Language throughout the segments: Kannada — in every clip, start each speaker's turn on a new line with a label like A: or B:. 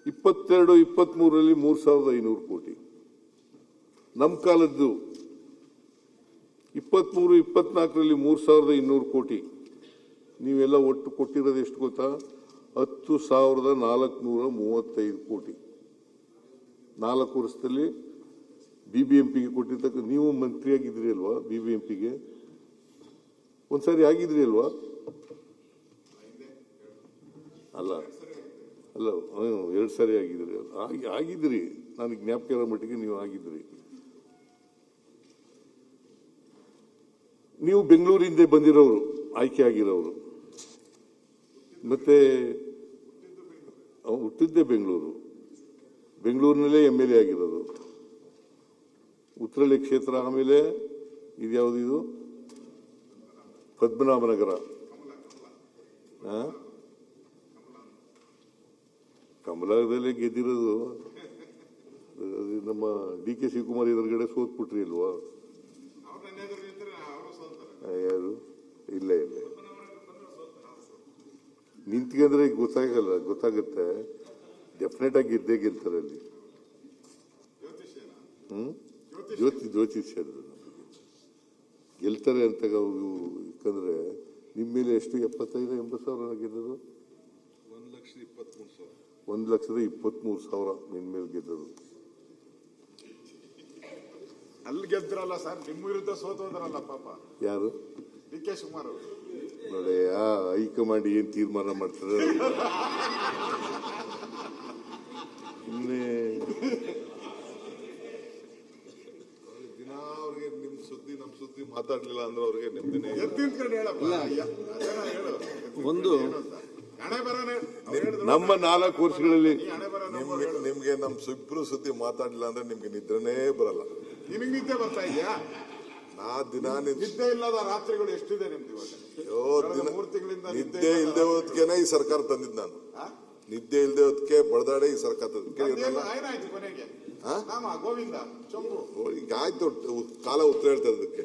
A: 22-23ರಲ್ಲಿ 3,500 ಕೋಟಿ. ನಮ್ಮ ಕಾಲದ್ದು 23-24ರಲ್ಲಿ 3,200 ಕೋಟಿ. ನೀವೆಲ್ಲ ಒಟ್ಟು ಕೊಟ್ಟಿರೋದು ಎಷ್ಟು ಗೊತ್ತಾ? 10,435 ಕೋಟಿ. 4 ವರ್ಷದಲ್ಲಿ BBMPಗೆ ಕೊಟ್ಟಿರ್ತಕ್ಕ. ನೀವು ಮಂತ್ರಿಯಾಗಿದ್ರಿ ಅಲ್ವಾ? BBMPಗೆ ಒಂದ್ಸಾರಿ ಆಗಿದ್ರಿ ಅಲ್ವಾ? ಅಲ್ಲ 2 ಸಾರಿ ಆಗಿದ್ರಿ. ಆಗಿದ್ರಿ, ನನಗೆ ಜ್ಞಾಪಕ ಇರೋ ಮಟ್ಟಿಗೆ ನೀವು ಆಗಿದ್ರಿ. ನೀವು ಬೆಂಗಳೂರಿಂದ ಬಂದಿರೋರು, ಆಯ್ಕೆ ಆಗಿರೋರು. ಮತ್ತೆ ಹುಟ್ಟಿದ್ದೆ ಬೆಂಗಳೂರಿನಲ್ಲೇ MLA ಆಗಿರೋದು. ಉತ್ತರಳ್ಳಿ ಕ್ಷೇತ್ರ, ಆಮೇಲೆ ಇದ್ಯಾವುದು, ಪದ್ಮನಾಭನಗರ. ಕಮಲದಲ್ಲೇ ಗೆದ್ದಿರೋದು. ನಮ್ಮ DK ಶಿವಕುಮಾರ್ ಎದುರುಗಡೆ ಸೋತ್ಬಿಟ್ರಿ ಅಲ್ವಾ? ಯಾರು? ಇಲ್ಲ ನಿಂತ್ಕೊಂಡ್ರೆ ಗೊತ್ತಾಗುತ್ತೆ. ಡೆಫಿನೆಟ್ ಆಗಿ ಗೆದ್ದೇ ಗೆಲ್ತಾರೆ ಅಲ್ಲಿ. ಜ್ಯೋತಿಷ್ಯ ಗೆಲ್ತಾರೆ ಅಂತ. ಯಾಕಂದ್ರೆ ನಿಮ್ಮ ಮೇಲೆ ಎಷ್ಟು 75-80,000 ಗೆದ್ದದು? 1,23,000 ನಿನ್ ಮೇಲೆ ಗೆದ್ದದು.
B: ಅಲ್ಲಿ ಗೆದ್ದಿರಲ್ಲ ಸರ್, ನಿಮ್ಮ ವಿರುದ್ಧ ಸೋತೋದ್ರಲ್ಲ ಪಾಪ.
A: ಯಾರು?
B: DK ಶಿವಕುಮಾರ್ ಅವರು.
A: ನೋಡಿ, ಹೈಕಮಾಂಡ್ ಏನ್ ತೀರ್ಮಾನ ಮಾಡ್ತಾರೆ
C: ದಿನ ಅವ್ರಿಗೆ ನಿಮ್ ಸುದ್ದಿ ನಮ್ ಸುದ್ದಿ ಮಾತಾಡ್ಲಿಲ್ಲ ಅಂದ್ರೆ ಅವ್ರಿಗೆ ನೆಮ್ಮದಿನೇ.
A: ಒಂದು ನಮ್ಮ 4 ವರ್ಷಗಳಲ್ಲಿ
C: ನಿಮ್ಗೆ ನಮ್ ಇಬ್ರು ಸುದ್ದಿ ಮಾತಾಡ್ಲಿಲ್ಲ ಅಂದ್ರೆ ನಿಮ್ಗೆ ನಿದ್ರೆನೇ ಬರಲ್ಲ.
B: ನಿಮಗೆ ನಿದ್ದೆ ಬರ್ತಾ ಇದೆಯಾ?
C: ದಿನ
B: ನಿದ್ದೆ ಇಲ್ಲದ ರಾತ್ರಿಗಳು ಎಷ್ಟಿದೆ ನಿಮ್ದು ಇವಾಗ? 3 ತಿಂಗಳಿಂದ
C: ನಿದ್ದೆ ಇಲ್ಲದೆ ಹೋದ್ಕೇನೆ ಈ ಸರ್ಕಾರ ತಂದಿದ್ದು ನಾನು. ನಿದ್ದೆ ಇಲ್ಲದೆ ಹೋದಕ್ಕೆ ಬಡದಾಡೆ ಈ ಸರ್ಕಾರ ತಂದಿದ್ದೆ.
B: ಏನಾಯ್ತು ಕೊನೆಗೆ? ಗೋವಿಂದ ಚೊಂಬು
C: ಈಗ ಆಯ್ತು, ಕಾಲ ಉತ್ತರ ಹೇಳ್ತಾರೆ ಅದಕ್ಕೆ.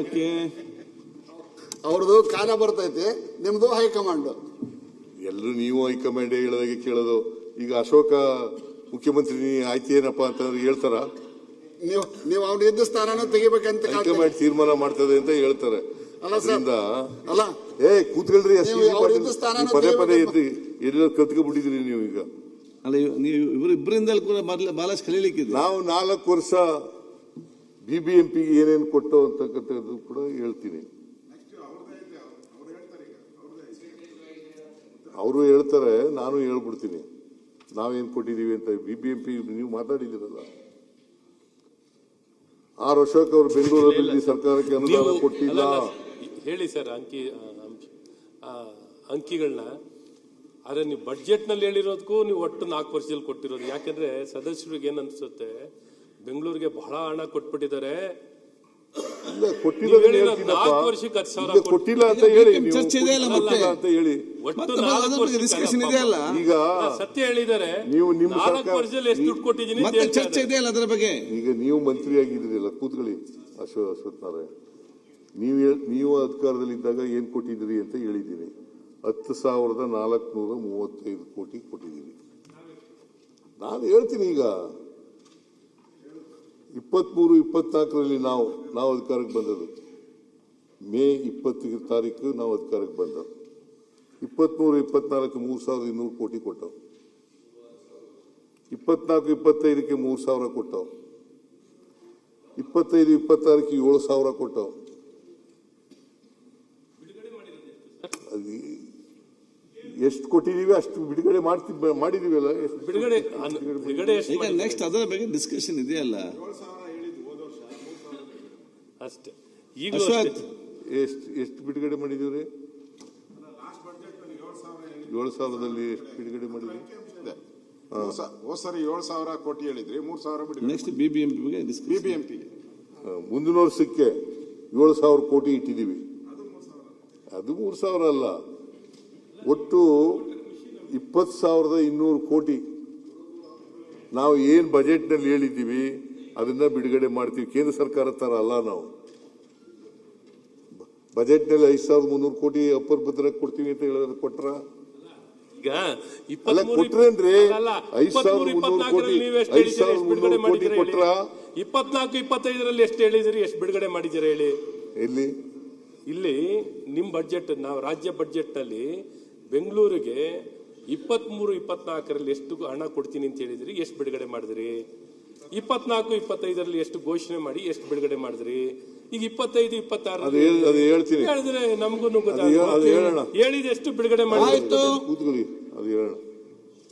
D: ಓಕೆ,
E: ಅವ್ರದ್ದು ಕಾಲ ಬರ್ತೈತಿ, ನಿಮ್ದು ಹೈಕಮಾಂಡ್.
A: ಎಲ್ಲರೂ ನೀವು ಹೈಕಮಾಂಡ್ ಹೇಳೋದಾಗೆ ಕೇಳೋದು. ಈಗ ಅಶೋಕ ಮುಖ್ಯಮಂತ್ರಿ ಆಯ್ತು ಏನಪ್ಪಾ ಅಂತಂದ್ರೆ ಹೇಳ್ತಾರ?
E: ನೀವು ಅವ್ನ ಇದ್ದ ಸ್ಥಾನ ತೆಗಿಬೇಕಂತ
A: ಹೈಕಮಾಂಡ್ ತೀರ್ಮಾನ ಮಾಡ್ತದೆ ಅಂತ ಹೇಳ್ತಾರೆ.
E: ಅಲ್ಲ
A: ಕೂತ್ಕೊಳ್ರಿ, ಪದೇ ಎದ್ದು ಎಲ್ಲ ಕಲ್ತ್ಕೊಂಡ್ಬಿಟ್ಟಿದ್ರಿ ನೀವು. ಈಗ
D: ಅಲ್ಲ, ನೀವು ಇಬ್ಬರಿಂದ ಕೂಡ ಬಹಳಷ್ಟು ಕಲೀಲಿಕ್ಕಿದೆ.
A: ನಾವು 4 ವರ್ಷ BBMPಗೆ ಏನೇನು ಕೊಟ್ಟು ಅಂತಕ್ಕಂಥದ್ದು ಕೂಡ ಹೇಳ್ತೀನಿ. ಅವರು ಹೇಳ್ತಾರೆ, ನಾನು ಹೇಳ್ಬಿಡ್ತೀನಿ ನಾವೇನ್ ಕೊಟ್ಟಿದೀವಿ ಅಂತ. BBMP ನೀವು ಮಾತಾಡಿದಿರಲ್ಲ. ಅಶೋಕ್ ಅವರು ಬೆಂಗಳೂರಲ್ಲಿ ಸರ್ಕಾರಕ್ಕೆ ಅನುದಾನ ಕೊಟ್ಟಿಲ್ಲ
F: ಹೇಳಿ ಸರ್. ಅಂಕಿಗಳನ್ನ ಆದ್ರೆ ನೀವು ಬಡ್ಜೆಟ್ ನಲ್ಲಿ ಹೇಳಿರೋದಕ್ಕೂ ನೀವು ಒಟ್ಟು 4 ವರ್ಷದಲ್ಲಿ ಕೊಟ್ಟಿರೋದು. ಯಾಕಂದ್ರೆ ಸದಸ್ಯರಿಗೆ ಏನ್ ಅನ್ಸುತ್ತೆ, ಬೆಂಗಳೂರಿಗೆ ಬಹಳ ಹಣ ಕೊಟ್ಬಿಟ್ಟಿದ್ದಾರೆ,
A: ಕೊಟ್ಟಿಲ್ಲ ಅಂತ ಹೇಳಿ
D: ಚರ್ಚೆ ಇದೆ ಅಲ್ಲ, ಮತ್ತೆ
A: ಅಂತ ಹೇಳಿ
D: ಡಿಸ್ಕಷನ್ ಇದೆ ಅಲ್ಲ.
F: ಈಗ ಸತ್ಯ ಹೇಳಿದ್ದಾರೆ, ನೀವು ನಿಮ್ಮ 4 ವರ್ಷದಲ್ಲಿ ಎಷ್ಟು ದುಡ್ಡು ಕೊಟ್ಟಿದ್ದೀನಿ
D: ಮತ್ತೆ ಚರ್ಚೆ ಇದೆ ಅಲ್ಲ ಅದರ ಬಗ್ಗೆ.
A: ಈಗ ನೀವು ಮಂತ್ರಿ ಆಗಿದ್ರಲ್ಲ, ಕೂತ್ಕೊಳ್ಳಿ ಅಶ್ವಥ್ ನಾರಾಯಣ್. ನೀವು ಅಧಿಕಾರದಲ್ಲಿ ಇದ್ದಾಗ ಏನ್ ಕೊಟ್ಟಿದ್ದೀರಿ ಅಂತ ಹೇಳಿದ್ದೀನಿ. 10,435 ಕೋಟಿ ಕೊಟ್ಟಿದ್ದೀರಿ. ನಾನು ಹೇಳ್ತೀನಿ. ಈಗ 23-24ರಲ್ಲಿ ನಾವು ಅಧಿಕಾರಕ್ಕೆ ಬಂದದ್ದು. ಮೇ 20 ತಾರೀಕು ನಾವು ಅಧಿಕಾರಕ್ಕೆ ಬಂದ. 23-24 3,200 ಕೋಟಿ ಕೊಟ್ಟವು. 24-25ಕ್ಕೆ 3,000 ಕೊಟ್ಟವು. 25-26ಕ್ಕೆ 7,000 ಕೊಟ್ಟವು. ಎಷ್ಟು ಕೊಟ್ಟಿದೀವಿ ಅಷ್ಟು ಬಿಡುಗಡೆ ಮಾಡಿದೀವಲ್ಲ.
D: ಈಗ ನೆಕ್ಸ್ಟ್ ಅದರ ಬಗ್ಗೆ ಡಿಸ್ಕಷನ್ ಇದೆಯಲ್ಲ
F: ಅಷ್ಟೇ.
D: ಈಗ
A: ಎಷ್ಟು ಬಿಡುಗಡೆ ಮಾಡಿದೀವ್ರಿ? 7,000ದಲ್ಲಿ ಎಷ್ಟು ಬಿಡುಗಡೆ ಮಾಡಿದ್ವಿ?
B: ಸರಿ 7,000 ಕೋಟಿ ಹೇಳಿದ್ರಿ, 3,000 ಬಿಡುಗಡೆ.
D: ನೆಕ್ಸ್ಟ್ BBMP ಬಗ್ಗೆ
B: BBMP
A: ಮುಂದಿನ ವರ್ಷಕ್ಕೆ 7,000 ಕೋಟಿ ಇಟ್ಟಿದ್ದೀವಿ. ಅದು 3,000 ಅಲ್ಲ, ಒಟ್ಟು 20,200 ಕೋಟಿ ನಾವು ಏನ್ ಬಜೆಟ್ ನಲ್ಲಿ ಹೇಳಿದ್ದೀವಿ ಅದನ್ನ ಬಿಡುಗಡೆ ಮಾಡ್ತೀವಿ. ಕೇಂದ್ರ ಸರ್ಕಾರ ತರ ಅಲ್ಲ ನಾವು. ಬಜೆಟ್ ನಲ್ಲಿ 5,300 ಕೋಟಿ ಅಪ್ಪರ್ ಭದ್ರಕ್ಕೆ ಕೊಡ್ತೀವಿ ಅಂತ ಹೇಳಿದ್ರೆ ಕೊಟ್ರ?
F: ಈಗ
A: ಅಲ್ಲ,
F: 23
A: ಕೊಟ್ರೇನ್ರಿ?
F: ಅಲ್ಲ,
A: 5,300 ಕೋಟಿ
F: 5,300
A: ಕೋಟಿ ಕೊಟ್ರ?
F: 24-25ರಲ್ಲಿ ಎಷ್ಟು ಹೇಳಿದಿರಿ, ಎಷ್ಟು ಬಿಡುಗಡೆ ಮಾಡಿದ್ದೀರಾ ಹೇಳಿ?
A: ಎಲ್ಲಿ?
F: ಇಲ್ಲಿ ನಿಮ್ ಬಡ್ಜೆಟ್, ನಾವು ರಾಜ್ಯ ಬಡ್ಜೆಟ್ ನಲ್ಲಿ ಬೆಂಗಳೂರಿಗೆ 23-24ರಲ್ಲಿ ಎಷ್ಟು ಹಣ ಕೊಡ್ತೀನಿ ಅಂತ ಹೇಳಿದ್ರಿ, ಎಷ್ಟು ಬಿಡುಗಡೆ ಮಾಡಿದ್ರಿ? 24-25ರಲ್ಲಿ ಎಷ್ಟು ಘೋಷಣೆ ಮಾಡಿ ಎಷ್ಟು ಬಿಡುಗಡೆ ಮಾಡಿದ್ರಿ? ಈಗ 25-26
A: ಅದು ಹೇಳ್ತೀನಿ,
F: ಹೇಳಿದ್ರೆ ನಮಗೂ
A: ಅದು ಹೇಳೋಣ.
F: ಹೇಳಿದ ಎಷ್ಟು ಬಿಡುಗಡೆ ಮಾಡಿ?
A: ಕೂತ್ಕೊಳ್ಳಿ, ಅದು ಹೇಳೋಣ.